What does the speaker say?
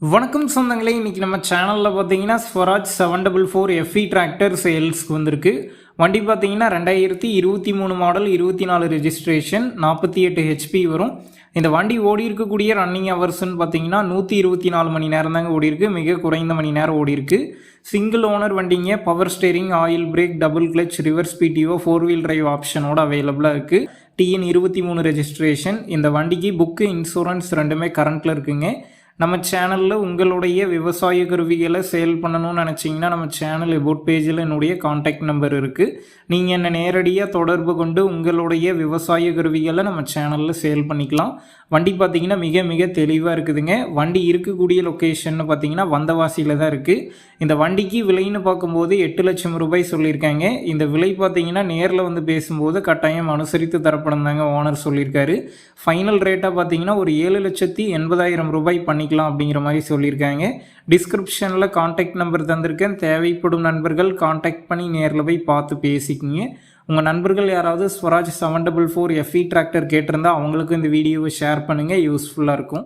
வணக்கம் சொந்தங்களே, இன்றைக்கி நம்ம சேனலில் பார்த்தீங்கன்னா ஸ்வராஜ் 744 எஃப்இ டிராக்டர் சேல்ஸ்க்கு வந்திருக்கு. வண்டி பார்த்தீங்கன்னா 2023 மாடல், 24 ரெஜிஸ்ட்ரேஷன், 48 ஹெச்பி வரும். இந்த வண்டி ஓடி இருக்கக்கூடிய ரன்னிங் ஹவர்ஸ்ன்னு பார்த்தீங்கன்னா 124 மணி நேரம் தாங்க ஓடி இருக்கு. மிக குறைந்த மணி நேரம் ஓடி இருக்கு. சிங்கிள் ஓனர் வண்டிங்க. Power steering, oil brake, double clutch, reverse PTO, 4 wheel drive ஆப்ஷனோட அவைலபிளாக இருக்குது. TN 23 registration. இந்த வண்டிக்கு புக்கு, இன்சூரன்ஸ் ரெண்டுமே கரண்ட்டில் இருக்குங்க. நம்ம சேனலில் உங்களுடைய விவசாய கருவிகளை சேல் பண்ணணும்னு நினச்சிங்கன்னா நம்ம சேனல் எபோட் பேஜில் என்னுடைய காண்டாக்ட் நம்பர் இருக்குது. நீங்கள் என்னை நேரடியாக தொடர்பு கொண்டு உங்களுடைய விவசாய கருவிகளை நம்ம சேனலில் சேல் பண்ணிக்கலாம். வண்டி பார்த்திங்கன்னா மிக மிக தெளிவாக இருக்குதுங்க. வண்டி இருக்கக்கூடிய லொக்கேஷன் பார்த்திங்கன்னா வந்தவாசியில் தான் இருக்குது. இந்த வண்டிக்கு விலைன்னு பார்க்கும்போது 8 லட்சம் ரூபாய் சொல்லியிருக்காங்க. இந்த விலை பார்த்திங்கன்னா நேரில் வந்து பேசும்போது கட்டாயம் அனுசரித்து தரப்படும் தாங்க ஓனர் சொல்லியிருக்காரு. ஃபைனல் ரேட்டாக பார்த்திங்கன்னா ஒரு 7,80,000 ரூபாய் பண்ணிக்கலாம் அப்படிங்கிற மாதிரி சொல்லியிருக்காங்க. டிஸ்கிரிப்ஷனில் காண்டாக்ட் நம்பர் தந்திருக்கேன். தேவைப்படும் நண்பர்கள் காண்டாக்ட் பண்ணி நேரில் போய் பார்த்து பேசிக்கிங்க. உங்கள் நண்பர்கள் யாராவது ஸ்வராஜ் 744 எஃப்இ டிராக்டர் கேட்டிருந்தால் அவங்களுக்கும் இந்த வீடியோவை ஷேர் பண்ணுங்கள். யூஸ்ஃபுல்லாக இருக்கும்.